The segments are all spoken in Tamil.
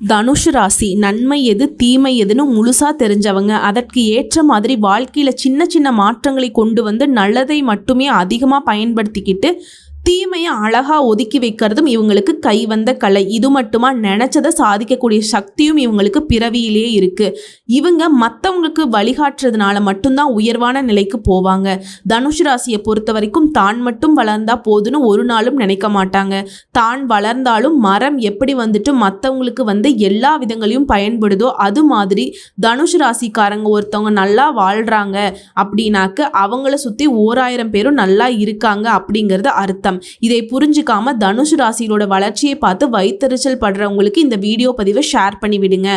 தனுஷு ராசி நன்மை எது தீமை எதுன்னு முழுசா தெரிஞ்சவங்க. அதற்கு ஏற்ற மாதிரி வாழ்க்கையில சின்ன சின்ன மாற்றங்களை கொண்டு வந்து நல்லதை மட்டுமே அதிகமாக பயன்படுத்திக்கிட்டு தீமையை அழகா ஒதுக்கி வைக்கிறதும் இவங்களுக்கு கை வந்த கலை. இது மட்டுமா, நினைச்சதை சாதிக்கக்கூடிய சக்தியும் இவங்களுக்கு பிறவியிலேயே இருக்கு. இவங்க மற்றவங்களுக்கு வழிகாட்டுறதுனால மட்டும்தான் உயர்வான நிலைக்கு போவாங்க. தனுஷு ராசியை பொறுத்த வரைக்கும் தான் மட்டும் வளர்ந்தா போதுன்னு ஒரு நாளும் நினைக்க மாட்டாங்க. தான் வளர்ந்தாலும் மரம் எப்படி வந்துட்டு மற்றவங்களுக்கு எல்லா விதங்களையும் பயன்படுதோ அது மாதிரி தனுஷு ராசிக்காரங்க ஒருத்தவங்க நல்லா வாழ்றாங்க அப்படின்னாக்க அவங்கள சுற்றி 1000 பேரும் நல்லா இருக்காங்க அப்படிங்கிறது அர்த்தம். இதை புரிஞ்சுக்காம தனுஷு ராசியோட வளர்ச்சியை பார்த்து வைத்தறிச்சல் படுறவங்களுக்கு இந்த வீடியோ பதிவை ஷேர் பண்ணி விடுங்க.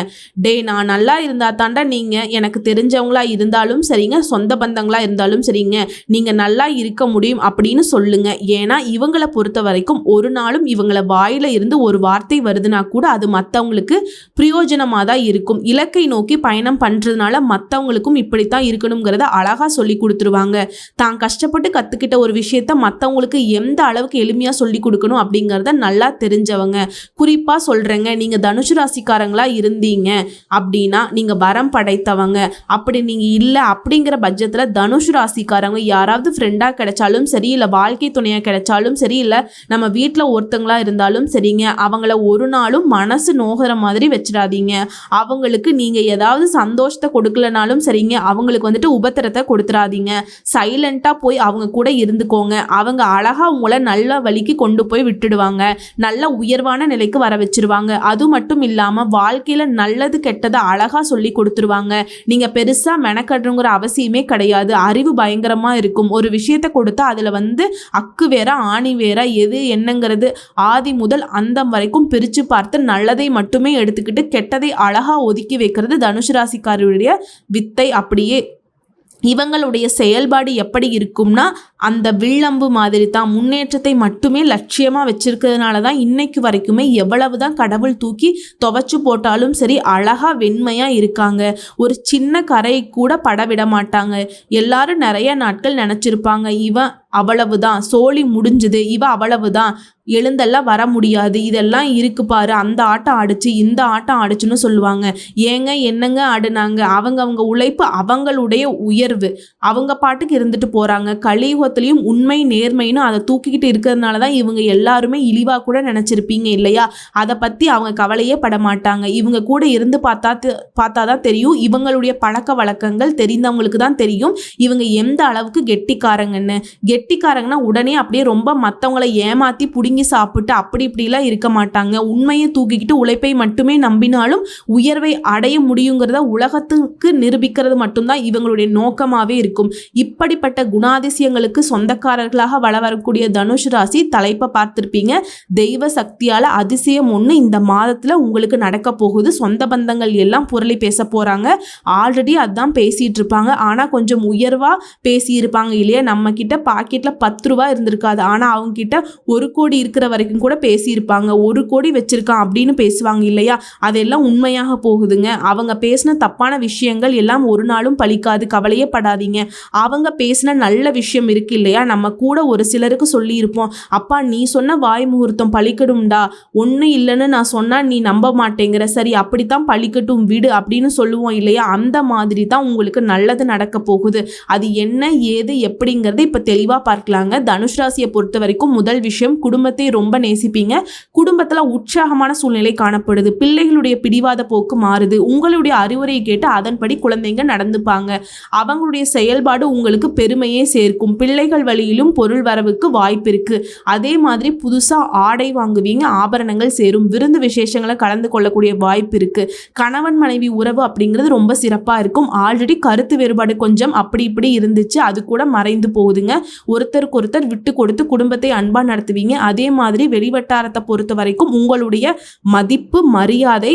நான் நல்லா இருந்தா தாண்டா நீங்க எனக்கு தெரிஞ்சவங்களா இருந்தாலும் சரிங்க, சொந்த பந்தங்களா இருந்தாலும் சரிங்க, நீங்க நல்லா இருக்க முடியும் அப்படின்னு சொல்லுங்க. ஏன்னா இவங்களை பொறுத்த வரைக்கும் ஒரு நாளும் இவங்களை வாயில இருந்து ஒரு வார்த்தை வருதுன்னா கூட அது மற்றவங்களுக்கு பிரயோஜனமாக தான் இருக்கும். இலக்கை நோக்கி பயணம் பண்றதுனால மற்றவங்களுக்கும் இப்படித்தான் இருக்கணுங்கிறத அழகா சொல்லி கொடுத்துருவாங்க. தான் கஷ்டப்பட்டு கத்துக்கிட்ட ஒரு விஷயத்த மற்றவங்களுக்கு எந்த அளவுக்கு எளிமையாக சொல்லி கொடுக்கணும் அப்படிங்கிறத நல்லா தெரிஞ்சவங்க. குறிப்பாக சொல்கிறேங்க, நீங்கள் தனுஷு ராசிக்காரங்களா இருந்தீங்க அப்படின்னா நீங்கள் வரம் படைத்தவங்க. அப்படி நீங்கள் இல்லை அப்படிங்கிற பட்சத்தில் தனுஷு ராசிக்காரங்க யாராவது ஃப்ரெண்டாக கிடைச்சாலும் சரி, இல்லை வாழ்க்கை துணையாக கிடைச்சாலும் சரி, இல்லை நம்ம வீட்டில் ஒருத்தங்களா இருந்தாலும் சரிங்க, அவங்கள ஒரு நாளும் மனசு நோகிற மாதிரி வச்சிடாதீங்க. அவங்களுக்கு நீங்கள் ஏதாவது சந்தோஷத்தை கொடுக்கலனாலும் சரிங்க, அவங்களுக்கு உபத்திரத்தை கொடுத்துடாதீங்க. சைலண்ட்டாக போய் அவங்க கூட இருந்துக்கோங்க. அவங்க அழகாக உங்களை நல்ல வழிக்கு கொண்டு போய் விட்டுடுவாங்க. நல்ல உயர்வான நிலைக்கு வர வச்சிருவாங்க. அது மட்டும் இல்லாமல் வாழ்க்கையில் நல்லது கெட்டதை அழகாக சொல்லி கொடுத்துருவாங்க. நீங்கள் பெருசாக மெனக்கடுங்கிற அவசியமே கிடையாது. அறிவு பயங்கரமாக இருக்கும். ஒரு விஷயத்தை கொடுத்தா அதில் அக்கு வேற ஆணி வேற, எது என்னங்கிறது ஆதி முதல் அந்தம் வரைக்கும் பிரித்து பார்த்து நல்லதை மட்டுமே எடுத்துக்கிட்டு கெட்டதை அழகாக ஒதுக்கி வைக்கிறது தனுஷு ராசிக்காரருடைய வித்தை. அப்படியே இவங்களுடைய செயல்பாடு எப்படி இருக்கும்னா அந்த வில்லம்பு மாதிரி தான். முன்னேற்றத்தை மட்டுமே லட்சியமாக வச்சிருக்கிறதுனால தான் இன்னைக்கு வரைக்குமே எவ்வளவு தான் கடவுள் தூக்கி துவைச்சு போட்டாலும் சரி அழகாக வெண்மையாக இருக்காங்க. ஒரு சின்ன கரை கூட பட விட மாட்டாங்க. எல்லாரும் நிறைய நாட்கள் நினச்சிருப்பாங்க இவன் அவ்வளவுதான், சோழி முடிஞ்சுது, இவ அவ்வளவுதான், எழுந்தெல்லாம் வர முடியாது, இதெல்லாம் இருக்கு பாரு, அந்த ஆட்டம் ஆடிச்சு இந்த ஆட்டம் ஆடிச்சுன்னு சொல்லுவாங்க. ஏங்க என்னங்க ஆடுனாங்க? அவங்க உழைப்பு, அவங்களுடைய உயர்வு, அவங்க பாட்டுக்கு இருந்துட்டு போகிறாங்க. கலியுகத்திலையும் உண்மை நேர்மைன்னு அதை தூக்கிக்கிட்டு இருக்கிறதுனால தான் இவங்க எல்லாருமே இழிவாக கூட நினச்சிருப்பீங்க இல்லையா? அதை பற்றி அவங்க கவலையே பட மாட்டாங்க. இவங்க கூட இருந்து பார்த்தா தான் தெரியும். இவங்களுடைய பழக்க வழக்கங்கள் தெரிந்தவங்களுக்கு தான் தெரியும் இவங்க எந்த அளவுக்கு கெட்டிக்காரங்கன்னு. கெட்டிக்காரங்கன்னா உடனே அப்படியே ரொம்ப மற்றவங்களை ஏமாற்றி புடுங்கி சாப்பிட்டு அப்படி இப்படிலாம் இருக்க மாட்டாங்க. உண்மையை தூக்கிக்கிட்டு உழைப்பை மட்டுமே நம்பினாலும் உயர்வை அடைய முடியுங்கிறத உலகத்துக்கு நிரூபிக்கிறது மட்டும்தான் இவங்களுடைய நோக்கமாகவே இருக்கும். இப்படிப்பட்ட குணாதிசயங்களுக்கு சொந்தக்காரர்களாக வரக்கூடிய தனுஷு ராசி தலைப்பை பார்த்துருப்பீங்க. தெய்வ சக்தியால் அதிசயம் ஒன்று இந்த மாதத்தில் உங்களுக்கு நடக்க போகுது. சொந்த பந்தங்கள் எல்லாம் புரளி பேச போகிறாங்க. ஆல்ரெடி அதான் பேசிகிட்டு இருப்பாங்க. ஆனால் கொஞ்சம் உயர்வாக பேசியிருப்பாங்க இல்லையா? நம்ம கிட்ட பாக்கெட்டில் 10 ரூபா இருந்திருக்காது, ஆனால் அவங்க கிட்ட 1 கோடி இருக்கிற வரைக்கும் கூட பேசியிருப்பாங்க. 1 கோடி வச்சிருக்கான் அப்படின்னு பேசுவாங்க இல்லையா? அதெல்லாம் உண்மையாக போகுதுங்க. அவங்க பேசின தப்பான விஷயங்கள் எல்லாம் ஒரு நாளும் பலிக்காது, கவலையே படாதீங்க. அவங்க பேசின நல்ல விஷயம் இருக்கு இல்லையா? நம்ம கூட ஒரு சிலருக்கு சொல்லியிருப்போம், அப்பா நீ சொன்ன வாய் முகூர்த்தம் பலிக்கடும்டா, ஒன்றும் இல்லைன்னு நான் சொன்னால் நீ நம்ப மாட்டேங்கிற, சரி அப்படித்தான் பலிக்கட்டும் விடு அப்படின்னு சொல்லுவோம் இல்லையா? அந்த மாதிரி தான் உங்களுக்கு நல்லது நடக்க போகுது. அது என்ன ஏது எப்படிங்கிறது இப்போ தெளிவாக பார்க்கலாங்க. தனுஷ் ராசியை பொறுத்த வரைக்கும் முதல் விஷயம், குடும்பத்தை ரொம்ப நேசிப்பீங்க. குடும்பத்தில் உற்சாகமான சூழ்நிலை காணப்படுது. பிள்ளைகளுடைய பிடிவாத போக்கு மாறுது. உங்களுடைய அறிவுரையை கேட்டு அதன்படி குழந்தைங்க நடந்துப்பாங்க. அவங்களுடைய செயல்பாடு உங்களுக்கு பெருமையே சேர்க்கும். பிள்ளைகள் வழியிலும் பொருள் வரவுக்கு வாய்ப்பு இருக்கு. அதே மாதிரி புதுசாக ஆடை வாங்குவீங்க, ஆபரணங்கள் சேரும். விருந்து விசேஷங்களை கலந்து கொள்ளக்கூடிய வாய்ப்பு இருக்கு. கணவன் மனைவி உறவு அப்படிங்கிறது ரொம்ப சிறப்பாக இருக்கும். ஆல்ரெடி கருத்து வேறுபாடு கொஞ்சம் அப்படி இப்படி இருந்துச்சு, அது கூட மறைந்து போகுதுங்க. ஒருத்தருக்கு ஒருத்தர் விட்டு கொடுத்து குடும்பத்தை அன்பா நடத்துவீங்க. அதே மாதிரி வெளிவட்டாரத்தை பொறுத்த வரைக்கும் உங்களுடைய மதிப்பு மரியாதை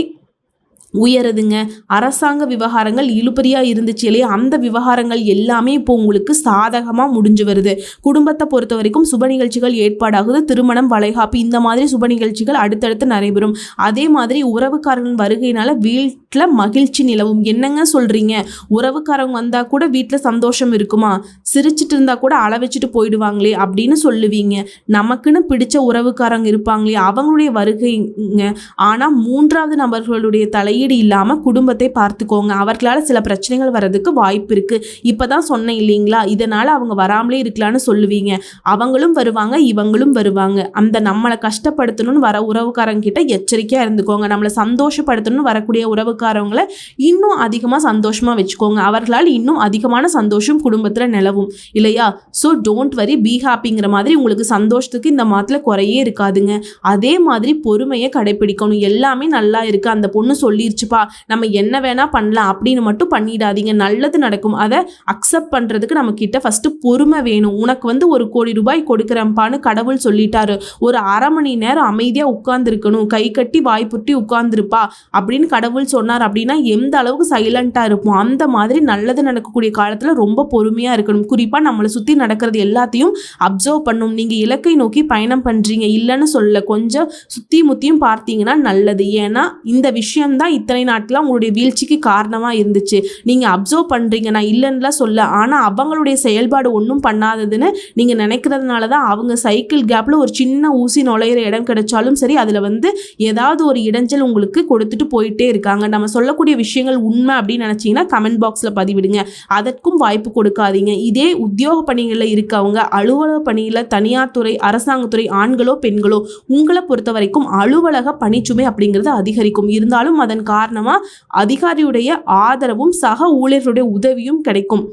உயருதுங்க. அரசாங்க விவகாரங்கள் இழுபறியா இருந்துச்சு இல்லையா, அந்த விவகாரங்கள் எல்லாமே இப்போ உங்களுக்கு சாதகமா முடிஞ்சு வருது. குடும்பத்தை பொறுத்த வரைக்கும் சுப நிகழ்ச்சிகள் ஏற்பாடாகுது. திருமணம், வளைகாப்பு இந்த மாதிரி சுப நிகழ்ச்சிகள் அடுத்தடுத்து நடைபெறும். அதே மாதிரி உறவுக்காரர்களின் வருகையினால வீட்டில் மகிழ்ச்சி நிலவும். என்னங்க சொல்றீங்க, உறவுக்காரங்க வந்தா கூட வீட்டில் சந்தோஷம் இருக்குமா? சிரிச்சிட்டு இருந்தா கூட அள வச்சுட்டு போயிடுவாங்களே அப்படின்னு சொல்லுவீங்க. நமக்குன்னு பிடிச்ச உறவுக்காரங்க இருப்பாங்களே, அவங்களுடைய வருகைங்க. ஆனா 3வது நபர்களுடைய தலையீடு இல்லாம குடும்பத்தை பார்த்துக்கோங்க. அவர்களால் சில பிரச்சனைகள் வர்றதுக்கு வாய்ப்பு இருக்கு. இப்பதான் சொன்னேன் இல்லைங்களா, இதனால அவங்க வராமலே இருக்கலாம்னு சொல்லுவீங்க. அவங்களும் வருவாங்க, இவங்களும் வருவாங்க. அந்த நம்மளை கஷ்டப்படுத்தணும்னு வர உறவுக்காரங்க கிட்ட எச்சரிக்கையா இருந்துக்கோங்க. நம்மளை சந்தோஷப்படுத்தணும்னு வரக்கூடிய உறவுக்காரவங்களை இன்னும் அதிகமா சந்தோஷமா வச்சுக்கோங்க. அவர்களால் இன்னும் அதிகமான சந்தோஷம் குடும்பத்துல நிலவும் இல்லையா. ஸோ டோன்ட் வரி, பி ஹாப்பிங்கிற மாதிரி உங்களுக்கு சந்தோஷத்துக்கு இந்த மாதத்துல குறையே இருக்காதுங்க. அதே மாதிரி பொறுமையை கடைபிடிக்கணும். எல்லாமே நல்லா இருக்கு, அந்த பொண்ணு சொல்லிருச்சுப்பா, நம்ம என்ன வேணா பண்ணலாம் அப்படின்னு மட்டும் பண்ணிடாதீங்க. நல்லது நடக்கும். அதை அக்செப்ட் பண்றதுக்கு நம்ம கிட்ட ஃபர்ஸ்ட் பொறுமை வேணும். உனக்கு வந்து 1 கோடி ரூபாய் கொடுக்குறப்பான்னு கடவுள் சொல்லிட்டாரு, ஒரு அரை மணி நேரம் அமைதியா உட்கார்ந்துருக்கணும், கை கட்டி வாய்ப்புட்டி உட்கார்ந்துருப்பா அப்படின்னு கடவுள் சொன்னார் அப்படின்னா எந்த அளவுக்கு சைலண்டா இருப்போம். அந்த மாதிரி நல்லது நடக்கக்கூடிய காலத்துல ரொம்ப பொறுமையா இருக்கணும். குறிப்பா நம்மளை சுத்தி நடக்கிறது எல்லாத்தையும் அப்சர்வ் பண்ணும். நீங்க இலக்கை நோக்கி பயணம் பண்றீங்க, இல்லைன்னு சொல்ல, கொஞ்சம் சுத்தி முத்தியும் பார்த்தீங்கன்னா நல்லது. ஏன்னா இந்த விஷயம்தான் இத்தனை நாட்களா உங்களுடைய வீழ்ச்சிக்கு காரணமா இருந்துச்சு. நீங்க அப்சர்வ் பண்றீங்க, நான் இல்லைன்னுலாம் சொல்ல. ஆனா அவங்களுடைய செயல்பாடு ஒன்றும் பண்ணாததுன்னு நீங்க நினைக்கிறதுனால தான் அவங்க சைக்கிள் கேப்ல ஒரு சின்ன ஊசி நுழையிற இடம் கிடைச்சாலும் சரி, அதுல வந்து ஏதாவது ஒரு இடைஞ்சல் உங்களுக்கு கொடுத்துட்டு போயிட்டே இருக்காங்க. நம்ம சொல்லக்கூடிய விஷயங்கள் உண்மை அப்படின்னு நினைச்சீங்கன்னா கமெண்ட் பாக்ஸ்ல பதிவிடுங்க. அதற்கும் வாய்ப்பு கொடுக்காதீங்க. இதே உத்தியோக பணிகளில் இருக்கவங்க, அலுவலக பணியில், தனியார் துறை, அரசாங்கத்துறை, ஆண்களோ பெண்களோ, உங்களை பொறுத்த வரைக்கும் அலுவலக பணிச்சுமை அப்படிங்கிறது அதிகரிக்கும். இருந்தாலும் அதன் காரணமா அதிகாரியுடைய ஆதரவும் சக ஊழியர்களுடைய உதவியும் கிடைக்கும்.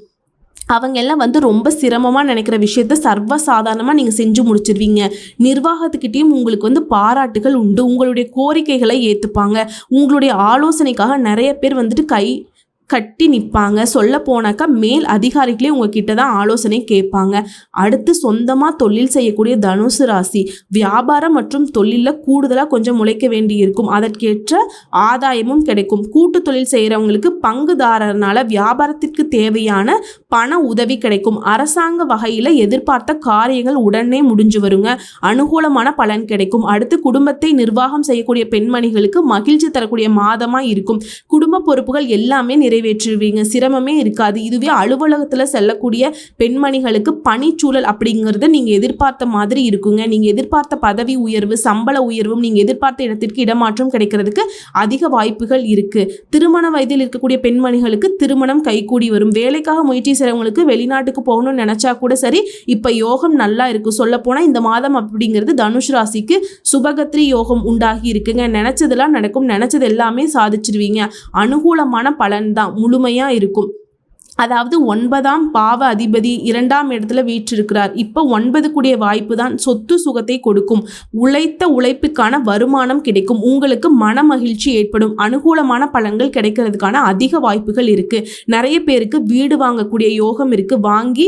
அவங்க எல்லாம் வந்து ரொம்ப சிரமமாக நினைக்கிற விஷயத்த சர்வசாதாரணமாக நீங்கள் செஞ்சு முடிச்சிருவீங்க. நிர்வாகத்துக்கிட்டையும் உங்களுக்கு வந்து பாராட்டுகள் உண்டு. உங்களுடைய கோரிக்கைகளை ஏற்றுப்பாங்க. உங்களுடைய ஆலோசனைக்காக நிறைய பேர் வந்துட்டு கை கட்டி நிற்பாங்க. சொல்ல போனாக்கா மேல் அதிகாரிகளே உங்ககிட்ட தான் ஆலோசனை கேட்பாங்க. அடுத்து சொந்தமாக தொழில் செய்யக்கூடிய தனுசு ராசி, வியாபாரம் மற்றும் தொழிலில் கூடுதலாக கொஞ்சம் முளைக்க வேண்டி இருக்கும். அதற்கேற்ற ஆதாயமும் கிடைக்கும். கூட்டு தொழில் செய்கிறவங்களுக்கு பங்குதாரர்னால வியாபாரத்திற்கு தேவையான பண உதவி கிடைக்கும். அரசாங்க வகையில் எதிர்பார்த்த காரியங்கள் உடனே முடிஞ்சு வருங்க. அனுகூலமான பலன் கிடைக்கும். அடுத்து குடும்பத்தை நிர்வாகம் செய்யக்கூடிய பெண்மணிகளுக்கு மகிழ்ச்சி தரக்கூடிய மாதமாக இருக்கும். குடும்ப பொறுப்புகள் எல்லாமே நிறைவேற்றுவீங்க, சிரமமே இருக்காது. இதுவே அலுவலகத்தில் செல்லக்கூடிய பெண்மணிகளுக்கு பணிச்சூழல் அப்படிங்கிறது நீங்கள் எதிர்பார்த்த மாதிரி இருக்குங்க. நீங்கள் எதிர்பார்த்த பதவி உயர்வு, சம்பள உயர்வும், நீங்கள் எதிர்பார்த்த இடத்திற்கு இடமாற்றம் கிடைக்கிறதுக்கு அதிக வாய்ப்புகள் இருக்கு. திருமண வயதில் இருக்கக்கூடிய பெண்மணிகளுக்கு திருமணம் கைகூடி வரும். வேலைக்காக முயற்சி செய்றவங்களுக்கு வெளிநாட்டுக்கு போகணும்னு நினைச்சா கூட சரி, இப்ப யோகம் நல்லா இருக்கு. சொல்ல போனா இந்த மாதம் அப்படிங்கிறது தனுஷ் ராசிக்கு சுபகத்ரி யோகம் உண்டாகி இருக்குங்க. நினைச்சதெல்லாம் நடக்கும், நினைச்சது எல்லாமே சாதிச்சிருவீங்க. அனுகூலமான பலன் தான் முழுமையா இருக்கும். அதாவது 9ஆம் பாவ அதிபதி 2ஆம் இடத்துல வீற்றிருக்கிறார். இப்போ 9 கூடிய வாய்ப்பு தான் சொத்து சுகத்தை கொடுக்கும். உழைத்த உழைப்புக்கான வருமானம் கிடைக்கும். உங்களுக்கு மன மகிழ்ச்சி ஏற்படும். அனுகூலமான பலன்கள் கிடைக்கிறதுக்கான அதிக வாய்ப்புகள் இருக்கு. நிறைய பேருக்கு வீடு வாங்கக்கூடிய யோகம் இருக்கு. வாங்கி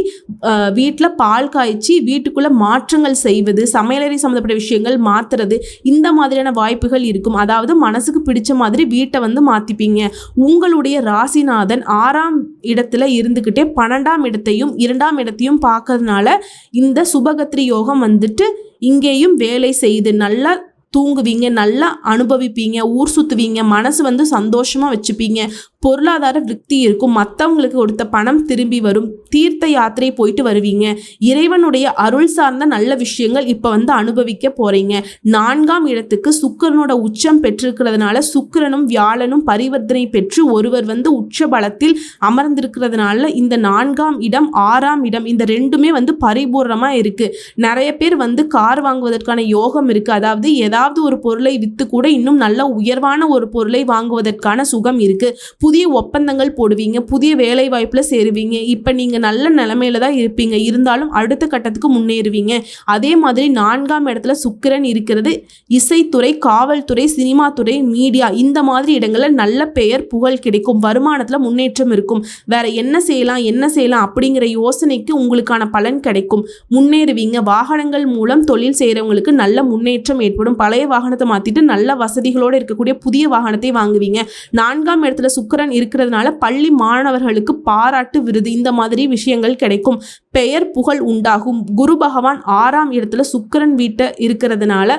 வீட்டில் பால் காய்ச்சி வீட்டுக்குள்ள மாற்றங்கள் செய்வது, சமையலறை சம்மந்தப்பட்ட விஷயங்கள் மாத்துறது, இந்த மாதிரியான வாய்ப்புகள் இருக்கும். அதாவது மனசுக்கு பிடிச்ச மாதிரி வீட்டை வந்து மாத்திப்பீங்க. உங்களுடைய ராசிநாதன் 6ஆம் இடத்துல இருந்துகிட்டே 12ஆம் இடத்தையும் 2ஆம் இடத்தையும் பார்க்கறதுனால இந்த சுபகத்ரி யோகம் வந்துட்டு இங்கேயும் வேலை செய்து நல்லா தூங்குவீங்க, நல்லா அனுபவிப்பீங்க, ஊர் சுற்றுவீங்க, மனசு வந்து சந்தோஷமாக வச்சுப்பீங்க. பொருளாதார விருத்தி இருக்கும். மற்றவங்களுக்கு கொடுத்த பணம் திரும்பி வரும். தீர்த்த யாத்திரை போயிட்டு வருவீங்க. இறைவனுடைய அருள் சார்ந்த நல்ல விஷயங்கள் இப்போ வந்து அனுபவிக்க போகிறீங்க. 4ஆம் இடத்துக்கு சுக்கிரனோட உச்சம் பெற்றிருக்கிறதுனால சுக்கிரனும் வியாழனும் பரிவர்த்தனை பெற்று ஒருவர் வந்து உச்ச பலத்தில் அமர்ந்திருக்கிறதுனால இந்த 4ஆம் இடம் 6ஆம் இடம் இந்த ரெண்டுமே வந்து பரிபூர்ணமாக இருக்குது. நிறைய பேர் வந்து கார் வாங்குவதற்கான யோகம் இருக்குது. அதாவது ஏதாவது ஒரு பொருளை விற்று கூட இன்னும் நல்ல உயர்வான ஒரு பொருளை வாங்குவதற்கான சுகம் இருக்குது. புதிய ஒப்பந்தங்கள் போடுவீங்க, புதிய வேலை வாய்ப்பில் சேருவீங்க. இப்போ நீங்கள் நல்ல நிலைமையில தான் இருப்பீங்க, இருந்தாலும் அடுத்த கட்டத்துக்கு முன்னேறுவீங்க. அதே மாதிரி 4ஆம் இடத்துல சுக்கிரன் இருக்கிறது. இசைத்துறை, காவல்துறை, சினிமா துறை, மீடியா இந்த மாதிரி இடங்களில் நல்ல பெயர் புகழ் கிடைக்கும். வருமானத்தில் முன்னேற்றம் இருக்கும். வேற என்ன செய்யலாம் அப்படிங்கிற யோசனைக்கு உங்களுக்கான பலன் கிடைக்கும். முன்னேறுவீங்க. வாகனங்கள் மூலம் தொழில் செய்கிறவங்களுக்கு நல்ல முன்னேற்றம் ஏற்படும். பழைய வாகனத்தை மாற்றிட்டு நல்ல வசதிகளோடு இருக்கக்கூடிய புதிய வாகனத்தை வாங்குவீங்க. 4ஆம் இடத்துல சுக்கிரன் இருக்கிறதுனால பள்ளி மாணவர்களுக்கு பாராட்டு, விருது இந்த மாதிரி விஷயங்கள் கிடைக்கும். பெயர் புகழ் உண்டாகும். குரு பகவான் 6ஆம் இடத்துல சுக்கிரன் வீட்டை இருக்கிறதுனால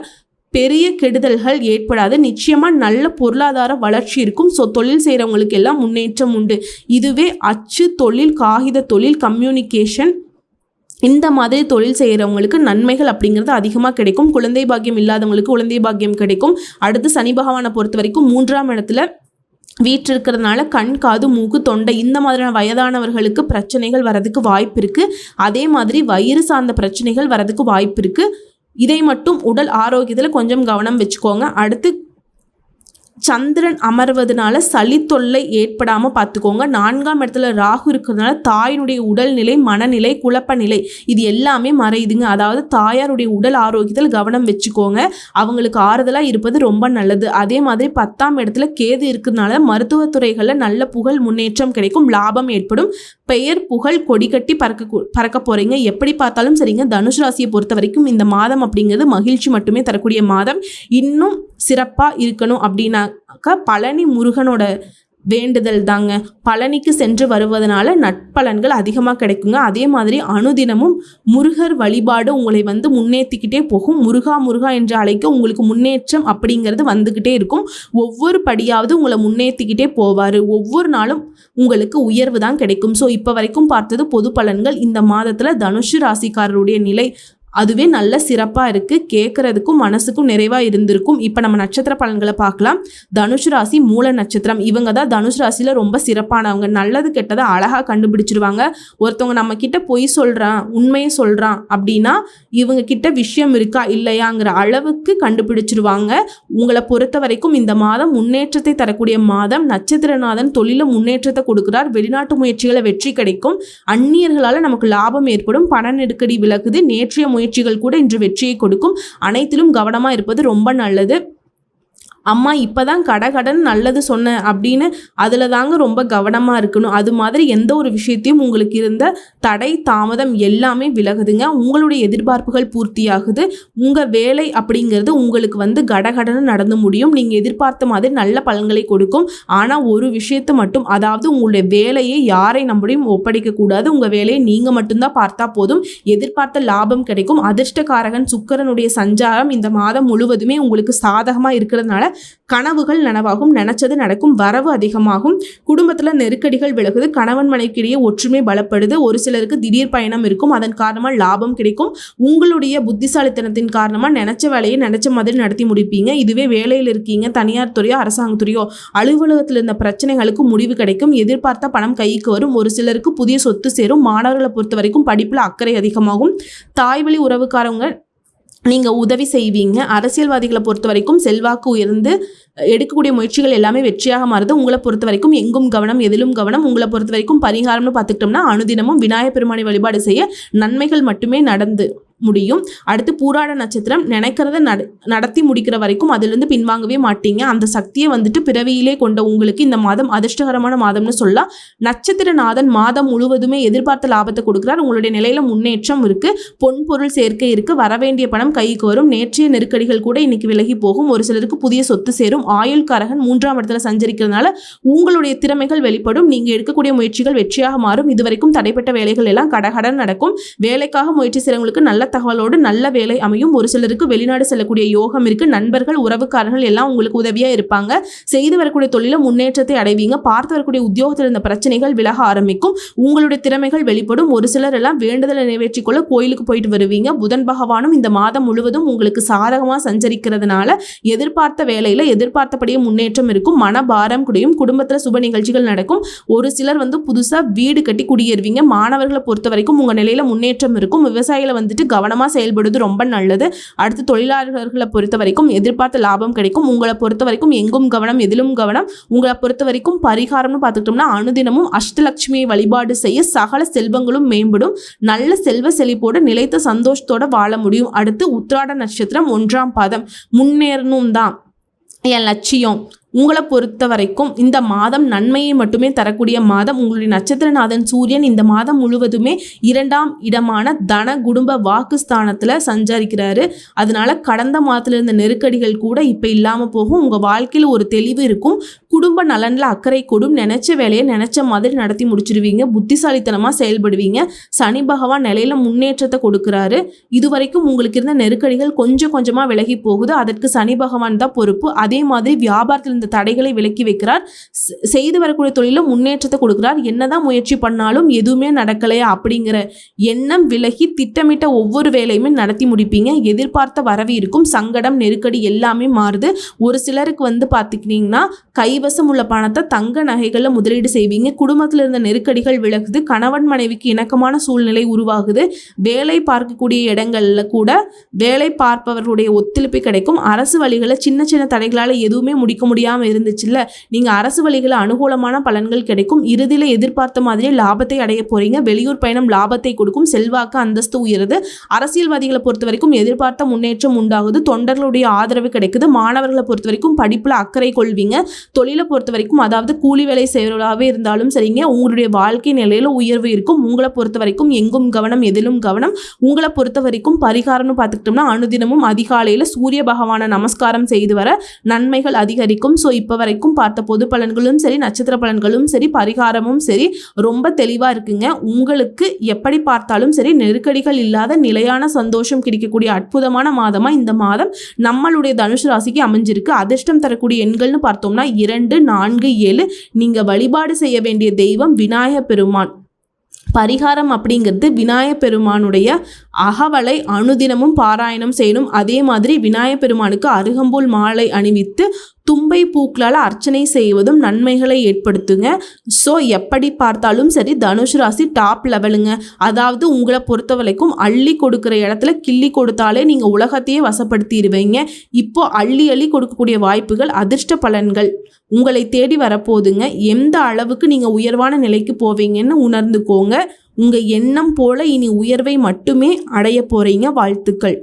பெரிய கெடுதல்கள் ஏற்படாது. நிச்சயமா நல்ல பொருளாதார வளர்ச்சி இருக்கும். ஸோ தொழில் செய்கிறவங்களுக்கு எல்லாம் முன்னேற்றம் உண்டு. இதுவே அச்சு தொழில், காகித தொழில், கம்யூனிகேஷன் இந்த மாதிரி தொழில் செய்கிறவங்களுக்கு நன்மைகள் அப்படிங்கிறது அதிகமாக கிடைக்கும். குழந்தை பாக்கியம் இல்லாதவங்களுக்கு குழந்தை பாக்கியம் கிடைக்கும். அடுத்து சனி பகவானை பொறுத்த வரைக்கும் 3ஆம் இடத்துல வீட்டு இருக்கிறதுனால கண், காது, மூக்கு, தொண்டை இந்த மாதிரியான வயதானவர்களுக்கு பிரச்சனைகள் வரதுக்கு வாய்ப்பு இருக்குது. அதே மாதிரி வயிறு சார்ந்த பிரச்சனைகள் வரதுக்கு வாய்ப்பு இருக்குது. இதை மட்டும் உடல் ஆரோக்கியத்தில் கொஞ்சம் கவனம் வச்சுக்கோங்க. அடுத்து சந்திரன் அமர்வதனால சளி தொல்லை ஏற்படாமல் பார்த்துக்கோங்க. 4ஆம் இடத்துல ராகு இருக்கிறதுனால தாயினுடைய உடல்நிலை, மனநிலை, குழப்ப நிலை இது எல்லாமே மறையுதுங்க. அதாவது தாயாருடைய உடல் ஆரோக்கியத்தில் கவனம் வச்சுக்கோங்க. அவங்களுக்கு ஆறுதலாக இருப்பது ரொம்ப நல்லது. அதே மாதிரி 10ஆம் இடத்துல கேது இருக்கிறதுனால மருத்துவத்துறைகளில் நல்ல புகழ் முன்னேற்றம் கிடைக்கும். லாபம் ஏற்படும். பெயர் புகழ் கொடி கட்டி பறக்க போகிறீங்க. எப்படி பார்த்தாலும் சரிங்க, தனுசு ராசியை பொறுத்த வரைக்கும் இந்த மாதம் அப்படிங்கிறது மகிழ்ச்சி மட்டுமே தரக்கூடிய மாதம். இன்னும் சிறப்பாக இருக்கணும் அப்படின்னாக்கா பழனி முருகனோட வேண்டுதல் தாங்க. பழனிக்கு சென்று வருவதனால நட்பலன்கள் அதிகமாக கிடைக்குங்க. அதே மாதிரி அனுதினமும் முருகர் வழிபாடு உங்களை முன்னேற்றிக்கிட்டே போகும். முருகா என்று அழைக்க உங்களுக்கு முன்னேற்றம் அப்படிங்கிறது வந்துக்கிட்டே இருக்கும். ஒவ்வொரு படியாவது உங்களை முன்னேற்றிக்கிட்டே போவார். ஒவ்வொரு நாளும் உங்களுக்கு உயர்வு தான் கிடைக்கும். ஸோ இப்போ வரைக்கும் பார்த்தது பொது பலன்கள். இந்த மாதத்தில் தனுசு ராசிக்காரருடைய நிலை அதுவே நல்ல சிறப்பாக இருக்குது. கேட்குறதுக்கும் மனசுக்கும் நிறைவாக இருந்திருக்கும். இப்போ நம்ம நட்சத்திர பலன்களை பார்க்கலாம். தனுசு ராசி மூல நட்சத்திரம். இவங்க தான் தனுசு ராசியில் ரொம்ப சிறப்பானவங்க. நல்லது கெட்டதை அழகாக கண்டுபிடிச்சிருவாங்க. ஒருத்தவங்க நம்ம கிட்ட பொய் சொல்கிறான், உண்மையை சொல்கிறான் அப்படின்னா இவங்க கிட்ட விஷயம் இருக்கா இல்லையாங்கிற அளவுக்கு கண்டுபிடிச்சிருவாங்க. உங்களை பொறுத்த வரைக்கும் இந்த மாதம் முன்னேற்றத்தை தரக்கூடிய மாதம். நட்சத்திரநாதன் தொழில முன்னேற்றத்தை கொடுக்குறார். வெளிநாட்டு முயற்சிகளை வெற்றி கிடைக்கும். அந்நியர்களால் நமக்கு லாபம் ஏற்படும். பண நெருக்கடி விலகுது. நேற்றைய முயற்சிகள் கூட இன்று வெற்றியை கொடுக்கும். அனைத்திலும் கவனமா இருப்பது ரொம்ப நல்லது. அம்மா இப்போதான் கடன் நல்லது சொன்னேன் அப்படின்னு அதில் தாங்க ரொம்ப கவனமாக இருக்கணும். அது மாதிரி எந்த ஒரு விஷயத்தையும் உங்களுக்கு இருந்த தடை, தாமதம் எல்லாமே விலகுதுங்க. உங்களுடைய எதிர்பார்ப்புகள் பூர்த்தியாகுது. உங்கள் வேலை அப்படிங்கிறது உங்களுக்கு கடகடன்னு நடந்து முடியும். நீங்கள் எதிர்பார்த்த மாதிரி நல்ல பலன்களை கொடுக்கும். ஆனால் ஒரு விஷயத்தை மட்டும், அதாவது உங்களுடைய வேலையை யாரை நம்பியும் ஒப்படைக்கக்கூடாது. உங்கள் வேலையை நீங்கள் மட்டும்தான் பார்த்தா போதும். எதிர்பார்த்த லாபம் கிடைக்கும். அதிர்ஷ்டகாரகன் சுக்கிரனுடைய சஞ்சாரம் இந்த மாதம் முழுவதுமே உங்களுக்கு சாதகமாக இருக்கிறதுனால கனவுகள் நனவாகும். நினைச்சது நடக்கும். வரவு அதிகமாகும். குடும்பத்தில் நெருக்கடிகள் விலகுது. கணவன் மனைவிக்கிடையே ஒற்றுமை பலப்படுது. ஒரு சிலருக்கு திடீர் பயணம் இருக்கும். அதன் காரணமாக லாபம் கிடைக்கும். உங்களுடைய புத்திசாலித்தனத்தின் காரணமாக நினைச்ச வேலையை நினைச்ச மாதிரி நடத்தி முடிப்பீங்க. இதுவே வேலையில் இருக்கீங்க, தனியார் துறையோ அரசாங்கத்துறையோ, அலுவலகத்தில் இருந்த பிரச்சனைகளுக்கு முடிவு கிடைக்கும். எதிர்பார்த்த பணம் கைக்கு வரும். ஒரு சிலருக்கு புதிய சொத்து சேரும். மாணவர்களை பொறுத்த வரைக்கும் படிப்பில் அக்கறை அதிகமாகும். தாய்வழி உறவுக்காரங்க நீங்கள் உதவி செய்வீங்க. அரசியல்வாதிகளை பொறுத்த வரைக்கும் செல்வாக்கு உயர்ந்து எடுக்கக்கூடிய முயற்சிகள் எல்லாமே வெற்றியாக மாறுது. உங்களை பொறுத்த வரைக்கும் எங்கும் கவனம், எதிலும் கவனம். உங்களை பொறுத்த வரைக்கும் பரிகாரம்னு பார்த்துக்கிட்டோம்னா அனுதினமும் விநாயகர் பெருமானை வழிபாடு செய்ய நன்மைகள் மட்டுமே நடந்து முடியும். அடுத்து பூராட நட்சத்திரம். நினைக்கிறத நடத்தி முடிக்கிற வரைக்கும் அதிலிருந்து பின்வாங்கவே மாட்டீங்க. அந்த சக்தியை பிறவியிலே கொண்ட உங்களுக்கு இந்த மாதம் அதிர்ஷ்டகரமான மாதம்னு சொல்லலாம். நட்சத்திரநாதன் மாதம் முழுவதுமே எதிர்பார்த்த லாபத்தை கொடுக்குறார். உங்களுடைய நிலையில முன்னேற்றம் இருக்கு. பொன் பொருள் சேர்க்கை இருக்கு. வரவேண்டிய பணம் கைக்கு வரும். நேற்றைய நெருக்கடிகள் கூட இன்னைக்கு விலகி போகும். ஒரு சிலருக்கு புதிய சொத்து சேரும். ஆயுள்காரகன் 3ஆம் இடத்துல சஞ்சரிக்கிறதுனால உங்களுடைய திறமைகள் வெளிப்படும். நீங்க எடுக்கக்கூடிய முயற்சிகள் வெற்றியாக மாறும். இதுவரைக்கும் தடைப்பட்ட வேலைகள் எல்லாம் கடகடன் நடக்கும். வேலைக்காக முயற்சி செய்றவங்களுக்கு நல்ல தகவலோடு நல்ல வேலை அமையும். ஒரு சிலருக்கு வெளிநாடு செல்லக்கூடிய யோகம் இருக்கு. நண்பர்கள், உறவுக்காரர்கள் எல்லாம் உங்களுக்கு உதவியா இருப்பாங்க. செய்து வரக்கூடிய தொழில முன்னேற்றத்தை அடைவீங்க. பார்த்து வரக்கூடிய உத்தியோகத்தில் இருந்த பிரச்சனைகள் விலக ஆரம்பிக்கும். உங்களுடைய திறமைகள் வெளிப்படும். ஒரு சிலர் எல்லாம் வேண்டுதலை நிறைவேற்றிக்கொள்ள கோயிலுக்கு போயிட்டு வருவீங்க. புதன் பகவானும் இந்த மாதம் முழுவதும் உங்களுக்கு சாதகமாக சஞ்சரிக்கிறதுனால எதிர்பார்த்த வேலையில எதிர்பார்த்தபடியே முன்னேற்றம் இருக்கும். மனபாரம் குறையும். குடும்பத்தில் சுப நிகழ்ச்சிகள் நடக்கும். ஒரு சிலர் புதுசா வீடு கட்டி குடியேறுவீங்க. மாணவர்களை பொறுத்த வரைக்கும் உங்க நிலையில முன்னேற்றம் இருக்கும். விவசாயிகளை கவனமாக செயல்படுவது ரொம்ப நல்லது. அடுத்து தொழிலாளர்களை பொறுத்த வரைக்கும் எதிர்பார்த்த லாபம் கிடைக்கும். உங்களை பொறுத்த வரைக்கும் எங்கும் கவனம் எதிலும் கவனம். உங்களை பொறுத்த வரைக்கும் பரிகாரம்னு பார்த்துக்கிட்டோம்னா அனுதினமும் அஷ்டலட்சுமியை வழிபாடு செய்ய சகல செல்வங்களும் மேம்படும். நல்ல செல்வ செழிப்போடு நிலைத்த சந்தோஷத்தோட வாழ முடியும். அடுத்து உத்திராட நட்சத்திரம் 1ஆம் பாதம். முன்னேறணும் தான் என் லட்சியம். உங்களை பொறுத்த வரைக்கும் இந்த மாதம் நன்மையை மட்டுமே தரக்கூடிய மாதம். உங்களுடைய நட்சத்திரநாதன் சூரியன் இந்த மாதம் முழுவதுமே 2ஆம் இடமான தன குடும்ப வாக்குஸ்தானத்தில் சஞ்சரிக்கிறாரு. அதனால கடந்த மாதத்தில் இருந்த நெருக்கடிகள் கூட இப்போ இல்லாமல் போகும். உங்கள் வாழ்க்கையில் ஒரு தெளிவு இருக்கும். குடும்ப நலனில் அக்கறை கூடும். நினைச்ச வேலையை நினைச்ச மாதிரி நடத்தி முடிச்சிருவீங்க. புத்திசாலித்தனமாக செயல்படுவீங்க. சனி பகவான் நிலையில முன்னேற்றத்தை கொடுக்குறாரு. இதுவரைக்கும் உங்களுக்கு இருந்த நெருக்கடிகள் கொஞ்சம் கொஞ்சமாக விலகி போகுது. அதற்கு சனி பகவான் தான் பொறுப்பு. அதே மாதிரி வியாபாரத்தில் இருந்த தடைகளை விலக்கி வைக்கிறார். செய்து வரக்கூடிய தொழிலும் முன்னேற்றத்தை கொடுக்கிறார். என்னதான் முயற்சி பண்ணாலும் எதுவுமே நடக்கலையா அப்படிங்கிற எண்ணம் விலகி திட்டமிட்ட ஒவ்வொரு வேலையுமே நடத்தி முடிப்பீங்க. எதிர்பார்த்த வரவு இருக்கும். சங்கடம் நெருக்கடி எல்லாமே மாறுது. ஒரு சிலருக்கு பார்த்துக்கிட்டிங்கன்னா கைவசம் உள்ள பணத்தை தங்க நகைகளில் முதலீடு செய்வீங்க. குடும்பத்தில் இருந்த நெருக்கடிகள் விலகுது. கணவன் மனைவிக்கு இணக்கமான சூழ்நிலை உருவாகுது. வேலை பார்க்கக்கூடிய இடங்கள்ல கூட வேலை பார்ப்பவர்களுடைய ஒத்துழைப்பு கிடைக்கும். அரசு வழிகளை சின்ன சின்ன தடைகளால் எதுவுமே முடிக்க முடியாமல் இருந்துச்சுல்ல, நீங்க அரசு வழிகளை அனுகூலமான பலன்கள் கிடைக்கும். இறுதியில் எதிர்பார்த்த மாதிரியே லாபத்தை அடைய போறீங்க. வெளியூர் பயணம் லாபத்தை கொடுக்கும். செல்வாக்கு அந்தஸ்து உயருது. அரசியல்வாதிகளை பொறுத்த வரைக்கும் எதிர்பார்த்த முன்னேற்றம் உண்டாகுது. தொண்டர்களுடைய ஆதரவு கிடைக்குது. மாணவர்களை பொறுத்த வரைக்கும் படிப்புல அக்கறை கொள்வீங்க. தொழிலை பொறுத்த வரைக்கும் அதாவது கூலி வேலை செய்வதாகவே இருந்தாலும் சரிங்க, உங்களுடைய வாழ்க்கை நிலையில உயர்வு இருக்கும். உங்களை பொறுத்த வரைக்கும் எங்கும் கவனம் எதிலும் கவனம். உங்களை பொறுத்த வரைக்கும் பரிகாரம்னு பார்த்துக்கிட்டோம்னா அனுதினமும் அதிகாலையில் சூரிய பகவானை நமஸ்காரம் செய்து வர நன்மைகள் அதிகரிக்கும். ஸோ இப்போ வரைக்கும் பார்த்த பொது பலன்களும் சரி, நட்சத்திர பலன்களும் சரி, பரிகாரமும் சரி ரொம்ப தெளிவாக இருக்குங்க. உங்களுக்கு எப்படி பார்த்தாலும் சரி நெருக்கடிகள் இல்லாத நிலையான சந்தோஷம் கிடைக்கக்கூடிய அற்புதமான மாதமாக இந்த மாதம் நம்மளுடைய தனுசு ராசிக்கு அமைஞ்சிருக்கு. அதிர்ஷ்டம் தரக்கூடிய எண்கள்னு பார்த்தோம்னா 2, 4, 7. நீங்கள் வழிபாடு செய்ய வேண்டிய தெய்வம் விநாயக பெருமான். பரிகாரம் அப்படிங்கிறது விநாயக பெருமானுடைய அகவலை அனுதினமும் பாராயணம் செய்யணும். அதே மாதிரி விநாயக பெருமானுக்கு அருகம்புல் மாலை அணிவித்து தும்பை பூக்களால் அர்ச்சனை செய்வதும் நன்மைகளை ஏற்படுத்துங்க. ஸோ எப்படி பார்த்தாலும் சரி தனுசு ராசி டாப் லெவலுங்க. அதாவது உங்களை பொறுத்த வரைக்கும் அள்ளி கொடுக்குற இடத்துல கிள்ளி கொடுத்தாலே நீங்கள் உலகத்தையே வசப்படுத்திடுவீங்க. இப்போ அள்ளி அள்ளி கொடுக்கக்கூடிய வாய்ப்புகள், அதிர்ஷ்ட பலன்கள் உங்களை தேடி வரப்போகுதுங்க. எந்த அளவுக்கு நீங்கள் உயர்வான நிலைக்கு போவீங்கன்னு உணர்ந்துக்கோங்க. உங்கள் எண்ணம் போல இனி உயர்வை மட்டுமே அடைய போகிறீங்க. வாழ்த்துக்கள்.